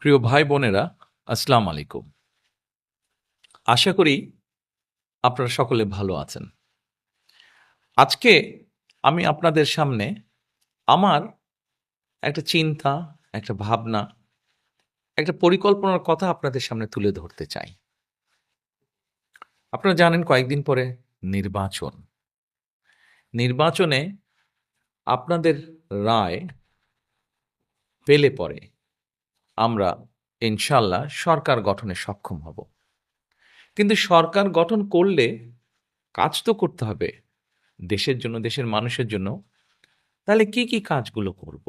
প্রিয় ভাই বোনেরা, আসসালামু আলাইকুম। আশা করি আপনারা সকলে ভালো আছেন। আজকে আমি আপনাদের সামনে আমার একটা চিন্তা, একটা ভাবনা, একটা পরিকল্পনার কথা আপনাদের সামনে তুলে ধরতে চাই। আপনারা জানেন কয়েকদিন পরে নির্বাচন। নির্বাচনে আপনাদের রায় পেলে পরে আমরা ইনশাআল্লাহ সরকার গঠনে সক্ষম হব। কিন্তু সরকার গঠন করলে কাজ তো করতে হবে দেশের জন্য, দেশের মানুষের জন্য। তাহলে কি, কি কাজগুলো করব?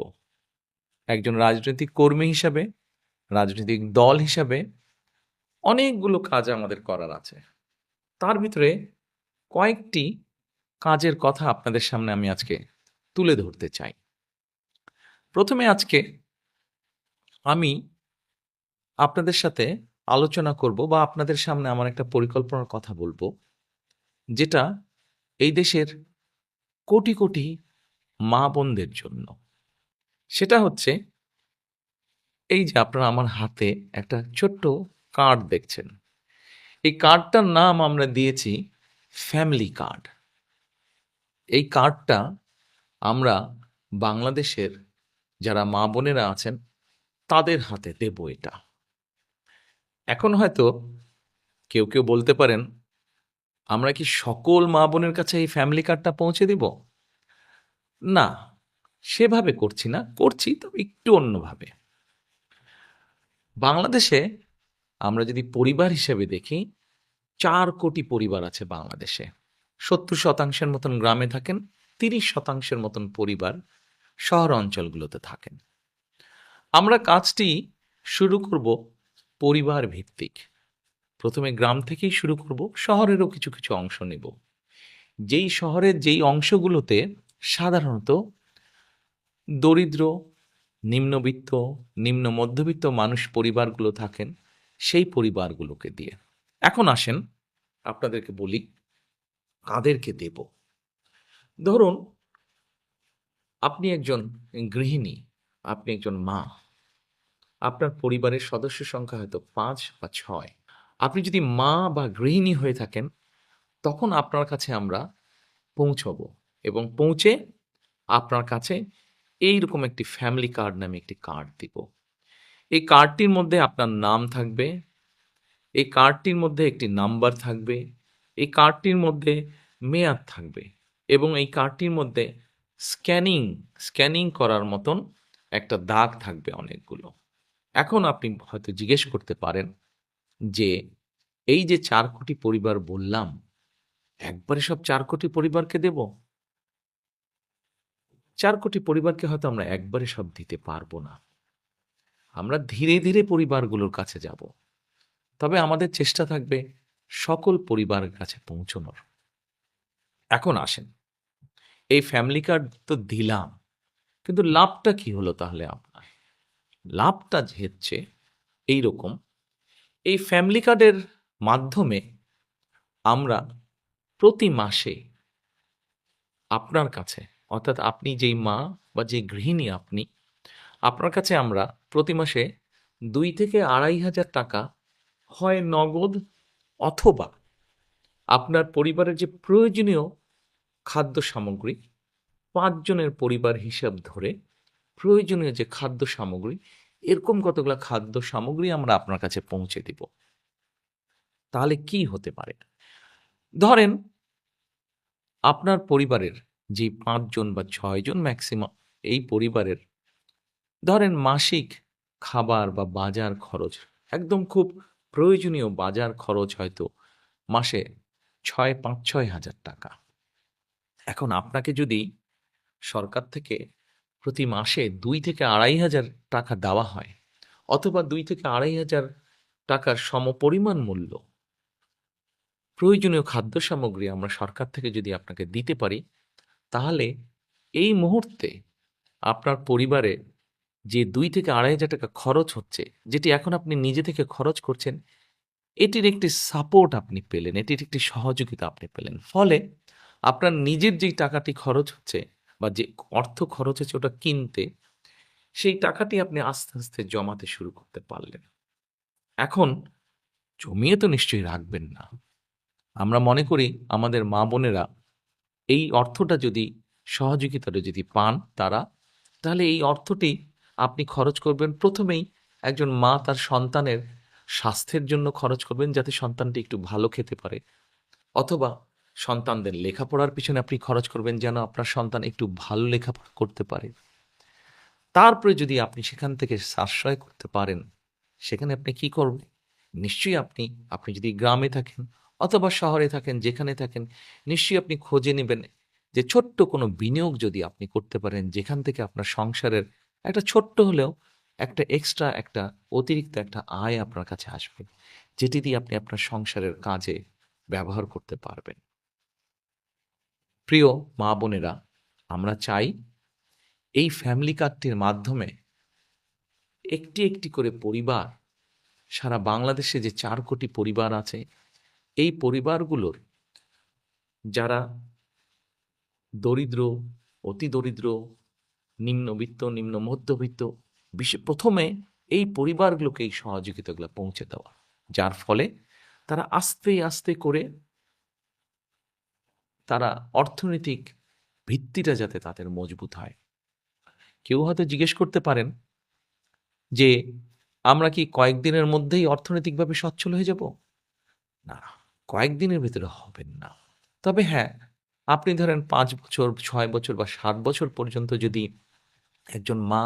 একজন রাজনৈতিক কর্মী হিসাবে, রাজনৈতিক দল হিসাবে অনেকগুলো কাজ আমাদের করার আছে। তার ভিতরে কয়েকটি কাজের কথা আপনাদের সামনে আমি আজকে তুলে ধরতে চাই। প্রথমে আজকে আমি আপনাদের সাথে আলোচনা করব বা আপনাদের সামনে আমার একটা পরিকল্পনার কথা বলবো, যেটা এই দেশের কোটি, কোটি মা-বোনদের জন্য। সেটা হচ্ছে এই যে আপনারা আমার হাতে একটা ছোট্ট কার্ড দেখছেন। এই কার্ডটার নাম আমরা দিয়েছি ফ্যামিলি কার্ড। এই কার্ডটা আমরা বাংলাদেশের যারা মা বোনেরা আছেন তাদের হাতে দেব এটা। এখন হয়তো কেউ কেউ বলতে পারেন, আমরা কি সকল মা বোনের কাছে এই ফ্যামিলি কার্ডটা পৌঁছে দিব? না, সেভাবে করছি না, করছি তবে একটু অন্যভাবে। বাংলাদেশে আমরা যদি পরিবার হিসেবে দেখি, 4 কোটি পরিবার আছে বাংলাদেশে। 70% মতন গ্রামে থাকেন, 30% মতন পরিবার শহর অঞ্চলগুলোতে থাকেন। আমরা কাজটি শুরু করব পরিবার ভিত্তিক। প্রথমে গ্রাম থেকেই শুরু করব, শহরেরও কিছু কিছু অংশ নেব। যেই শহরের যেই অংশগুলোতে সাধারণত দরিদ্র, নিম্নবিত্ত, নিম্ন মধ্যবিত্ত মানুষ পরিবারগুলো থাকেন, সেই পরিবারগুলোকে দিয়ে। এখন আসেন আপনাদেরকে বলি কাদেরকে দেব। ধরুন আপনি একজন গৃহিণী, আপনি একজন মা, আপনার পরিবারের সদস্য সংখ্যা হয়তো ৫ বা ৬। আপনি যদি মা বা গৃহিণী হয়ে থাকেন, তখন আপনার কাছে আমরা পৌঁছবো এবং পৌঁছে আপনার কাছে এইরকম একটি ফ্যামিলি কার্ড নামে একটি কার্ড দিব। এই কার্ডটির মধ্যে আপনার নাম থাকবে, এই কার্ডটির মধ্যে একটি নাম্বার থাকবে, এই কার্ডটির মধ্যে মেয়াদ থাকবে এবং এই কার্ডটির মধ্যে স্ক্যানিং স্ক্যানিং করার মতন একটা দাগ থাকবে অনেকগুলো। এখন আপনি হয়তো জিজ্ঞেস করতে পারেন যে, এই যে 4 কোটি পরিবার বললাম, একবারে সব 4 কোটি পরিবারকে দেব? 4 কোটি পরিবারকে হয়তো আমরা একবারে সব দিতে পারবো না। আমরা ধীরে ধীরে পরিবারগুলোর কাছে যাব। তবে আমাদের চেষ্টা থাকবে সকল পরিবারের কাছে পৌঁছনোর। এখন আসেন, এই ফ্যামিলি কার্ড তো দিলাম, কিন্তু লাভটা কি হলো তাহলে আপনার? লাভটা যে হচ্ছে এইরকম, এই ফ্যামিলি কার্ডের মাধ্যমে আমরা প্রতি মাসে আপনার কাছে, অর্থাৎ আপনি যেই মা বা যে গৃহিণী আপনি, আপনার কাছে আমরা প্রতি মাসে ২ থেকে ২,৫০০ টাকা হয় নগদ অথবা আপনার পরিবারের যে প্রয়োজনীয় খাদ্য সামগ্রী, ৫ জনের পরিবার হিসাব ধরে প্রয়োজনীয় যে খাদ্য সামগ্রী, এরকম কতগুলা খাদ্য সামগ্রী আমরা আপনার কাছে পৌঁছে দিব। তাহলে কি হতে পারে? ধরেন আপনার পরিবারের যে ৫ জন বা ৬ জন ম্যাক্সিমাম এই পরিবারের ধরেন মাসিক খাবার বা বাজার খরচ, একদম খুব প্রয়োজনীয় বাজার খরচ হয়তো মাসে ৫-৬ হাজার টাকা। এখন আপনাকে যদি সরকার থেকে প্রতি মাসে ২ থেকে ২,৫০০ টাকা দেওয়া হয়, অথবা ২ থেকে ২,৫০০ টাকার সমপরিমাণ মূল্য প্রয়োজনীয় খাদ্য সামগ্রী আমরা সরকার থেকে যদি আপনাকে দিতে পারি, তাহলে এই মুহূর্তে আপনার পরিবারে যে ২ থেকে ২,৫০০ টাকা খরচ হচ্ছে, যেটি এখন আপনি নিজে থেকে খরচ করছেন, এটির একটি সাপোর্ট আপনি পেলেন, এটির একটি সহযোগিতা আপনি পেলেন। ফলে আপনার নিজের যেই টাকাটি খরচ হচ্ছে বা যে অর্থ খরচ হচ্ছে ওটা কিনতে, সেই টাকাটি আপনি আস্তে আস্তে জমাতে শুরু করতে পারলেন। এখন জমিয়ে তো নিশ্চয়ই রাখবেন না। আমরা মনে করি আমাদের মা বোনেরা এই অর্থটা যদি সহযোগিতাটা যদি পান তারা, তাহলে এই অর্থটি আপনি খরচ করবেন প্রথমেই একজন মা তার সন্তানের স্বাস্থ্যের জন্য খরচ করবেন যাতে সন্তানটি একটু ভালো খেতে পারে, অথবা সন্তানদের লেখাপড়ার পিছনে আপনি খরচ করবেন যেন আপনার সন্তান একটু ভালো লেখাপড়া করতে পারে। তারপরে যদি আপনি সেখান থেকে সাশ্রয় করতে পারেন, সেখানে আপনি কি করবেন? নিশ্চয়ই আপনি যদি গ্রামে থাকেন অথবা শহরে থাকেন, যেখানে থাকেন, নিশ্চয়ই আপনি খোঁজে নেবেন যে ছোট্ট কোনো বিনিয়োগ যদি আপনি করতে পারেন, যেখান থেকে আপনার সংসারের একটা ছোট্ট হলেও একটা এক্সট্রা একটা অতিরিক্ত একটা আয় আপনার কাছে আসবে, যেটি দিয়ে আপনি আপনার সংসারের কাজে ব্যবহার করতে পারবেন। প্রিয় মা বোনেরা, আমরা চাই এই ফ্যামিলি কার্ডটির মাধ্যমে একটি একটি করে পরিবার, সারা বাংলাদেশে যে ৪ কোটি পরিবার আছে, এই পরিবারগুলোর যারা দরিদ্র, অতি দরিদ্র, নিম্নবিত্ত, নিম্ন মধ্যবিত্ত, প্রথমে এই পরিবারগুলোকে এই সহযোগিতাগুলো পৌঁছে দেওয়া। যার ফলে তারা আস্তে, আস্তে করে তারা অর্থনৈতিক ভিত্তিটা যাতে তাদের মজবুত হয়। কেউ হয়তো জিজ্ঞেস করতে পারেন যে, আমরা কি কয়েকদিনের মধ্যেই অর্থনৈতিকভাবে সচ্ছল হয়ে যাব? না, কয়েকদিনের ভেতরে হবেন না। তবে হ্যাঁ, আপনি ধরেন ৫ বছর, ৬ বছর বা ৭ বছর পর্যন্ত যদি একজন মা,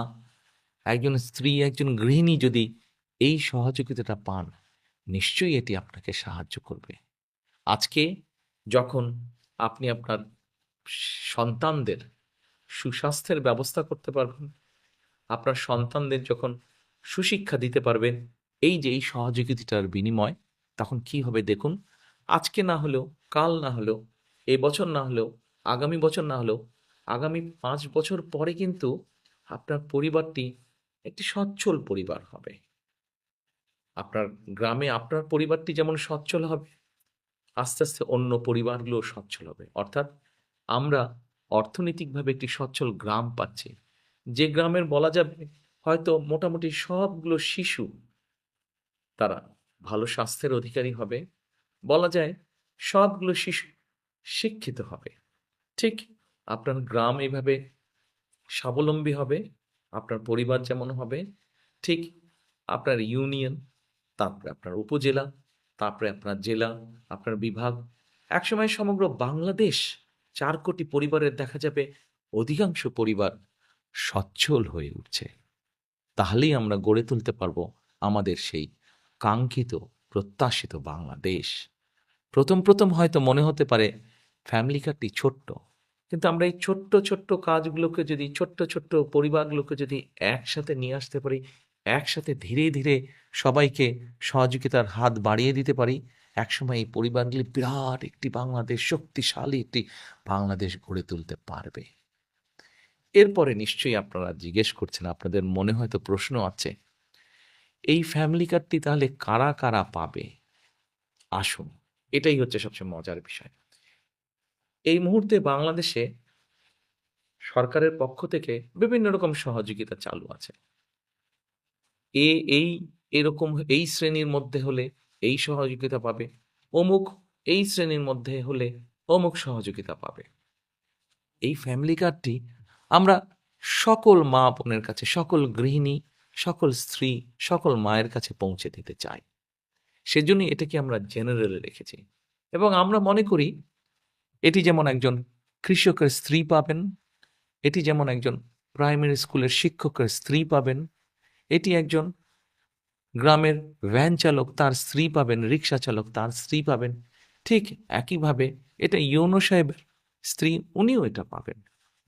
একজন স্ত্রী, একজন গৃহিণী যদি এই সহযোগিতাটা পান, নিশ্চয়ই এটি আপনাকে সাহায্য করবে। আজকে যখন আপনি আপনার সন্তানদের সুস্বাস্থ্যের ব্যবস্থা করতে পারবেন, আপনার সন্তানদের যখন সুশিক্ষা দিতে পারবেন, এই যে এই সহযোগিতাটার বিনিময়, তখন কি হবে দেখুন। আজকে না হলেও, কাল না হলেও, এই বছর না হলেও, আগামী বছর না হলেও, আগামী ৫ বছর পরে কিন্তু আপনার পরিবারটি একটি সচ্ছল পরিবার হবে। আপনার গ্রামে আপনার পরিবারটি যেমন সচ্ছল হবে, আস্তে আস্তে অন্য পরিবারগুলোও সচ্ছল হবে। অর্থাৎ আমরা অর্থনৈতিকভাবে একটি সচ্ছল গ্রাম পাচ্ছি, যে গ্রামের বলা যাবে হয়তো মোটামুটি সবগুলো শিশু তারা ভালো স্বাস্থ্যের অধিকারী হবে, বলা যায় সবগুলো শিশু শিক্ষিত হবে। ঠিক আপনার গ্রাম এইভাবে স্বাবলম্বী হবে, আপনার পরিবার যেমন হবে, ঠিক আপনার ইউনিয়ন, তারপরে আপনার উপজেলা, তারপরে আপনার জেলা, আপনার বিভাগ, একসময় সমগ্র বাংলাদেশ ৪ কোটি পরিবারের দেখা যাবে অধিকাংশ পরিবার সচ্ছল হয়ে উঠছে। তাহলেই আমরা গড়ে তুলতে পারবো আমাদের সেই কাঙ্ক্ষিত, প্রত্যাশিত বাংলাদেশ। প্রথম হয়তো মনে হতে পারে ফ্যামিলি কার্ডটি ছোট্ট, কিন্তু আমরা এই ছোট্ট ছোট্ট কাজগুলোকে যদি, ছোট্ট ছোট্ট পরিবারগুলোকে যদি একসাথে নিয়ে আসতে পারি, একসাথে ধীরে ধীরে সবাইকে সহযোগিতার হাত বাড়িয়ে দিতে পারি, একসময় এই পরিবারগুলি বিরাট একটি বাংলাদেশ, শক্তিশালী একটি বাংলাদেশ গড়ে তুলতে পারবে। এরপরে নিশ্চয়ই আপনারা জিজ্ঞেস করছেন, আপনাদের মনে হয়তো প্রশ্ন আছে, এই ফ্যামিলি কার্ডটি তাহলে কারা কারা পাবে? আসুন, এটাই হচ্ছে সবচেয়ে মজার বিষয়। এই মুহূর্তে বাংলাদেশে সরকারের পক্ষ থেকে বিভিন্ন রকম সহযোগিতা চালু আছে। এ এই এরকম এই শ্রেণীর মধ্যে হলে এই সহযোগিতা পাবে, অমুক এই শ্রেণীর মধ্যে হলে অমুক সহযোগিতা পাবে। এই ফ্যামিলি কার্ডটি আমরা সকল মা বোনের কাছে, সকল গৃহিণী, সকল স্ত্রী, সকল মায়ের কাছে পৌঁছে দিতে চাই। সেজন্যই এটাকে আমরা জেনারেলে রেখেছি, এবং আমরা মনে করি এটি যেমন একজন কৃষকের স্ত্রী পাবেন, এটি যেমন একজন প্রাইমারি স্কুলের শিক্ষকের স্ত্রী পাবেন, এটি একজন গ্রামের ভ্যান চালক তার স্ত্রী পাবেন, রিক্সা চালক তার স্ত্রী পাবেন, ঠিক একইভাবে এটা ইউনো সাহেবের স্ত্রী, উনিও এটা পাবেন।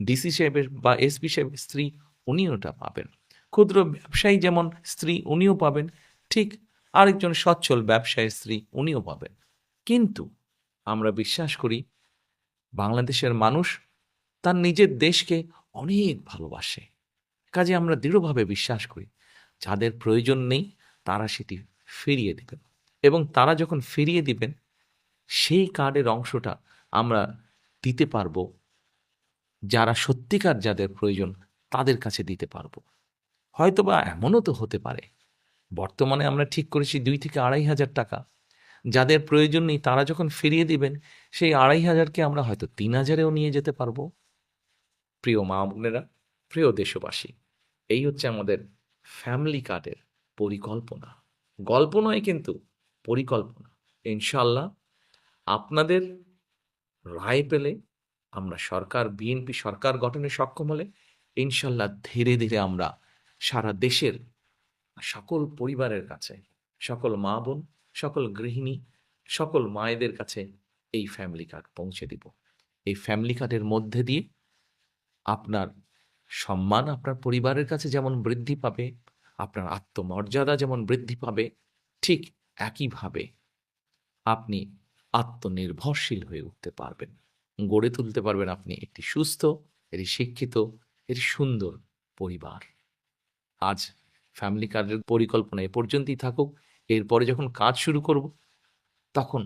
ডিসি সাহেবের বা এসপি সাহেবের স্ত্রী, উনিও এটা পাবেন। ক্ষুদ্র ব্যবসায়ী যেমন স্ত্রী, উনিও পাবেন, ঠিক আরেকজন সচ্ছল ব্যবসায়ীর স্ত্রী, উনিও পাবেন। কিন্তু আমরা বিশ্বাস করি বাংলাদেশের মানুষ তার নিজের দেশকে অনেক ভালোবাসে। কাজে আমরা দৃঢ়ভাবে বিশ্বাস করি যাদের প্রয়োজন নেই তারা সেটি ফিরিয়ে দিবেন, এবং তারা যখন ফিরিয়ে দিবেন সেই কার্ডের অংশটা আমরা দিতে পারবো যারা সত্যিকার যাদের প্রয়োজন তাদের কাছে দিতে পারবো। হয়তোবা এমনও তো হতে পারে বর্তমানে আমরা ঠিক করেছি 2 থেকে 2,500 টাকা, যাদের প্রয়োজন নেই তারা যখন ফিরিয়ে দিবেন সেই 2,500কে আমরা হয়তো 3,000-এও নিয়ে যেতে পারবো। প্রিয় মা বোনেরা, প্রিয় দেশবাসী, এই হচ্ছে আমাদের ফ্যামিলি কার্ডের পরিকল্পনা। গল্প নয় কিন্তু পরিকল্পনা। ইনশাআল্লাহ আপনাদের রায় পেলে আমরা সরকার, বিএনপি সরকার গঠনে সক্ষম হলে ইনশাআল্লাহ ধীরে ধীরে আমরা সারা দেশের সকল পরিবারের কাছে, সকল মা বোন, সকল গৃহিণী, সকল মায়েদের কাছে এই ফ্যামিলি কার্ড পৌঁছে দিব। এই ফ্যামিলি কার্ডের মধ্যে দিয়ে আপনার সম্মান আপনার পরিবারের কাছে যেমন বৃদ্ধি পাবে, আপনার আত্মমর্যাদা যেমন বৃদ্ধি পাবে, ঠিক একইভাবে আপনি আত্মনির্ভরশীল হয়ে উঠতে পারবেন। গড়ে তুলতে পারবেন আপনি একটি সুস্থ, একটি শিক্ষিত, একটি সুন্দর পরিবার। আজ ফ্যামিলি কার্ডের পরিকল্পনা এ পর্যন্তই থাকুক। এরপরে যখন কাজ শুরু করব তখন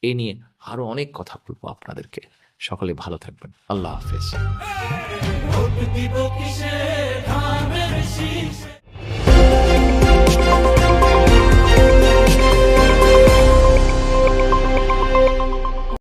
এ নিয়ে আরো অনেক কথা বলবো আপনাদেরকে। সকলে ভালো থাকবেন। আল্লাহ হাফেজ। ভোট দিব কিসে, ঘামের শীষ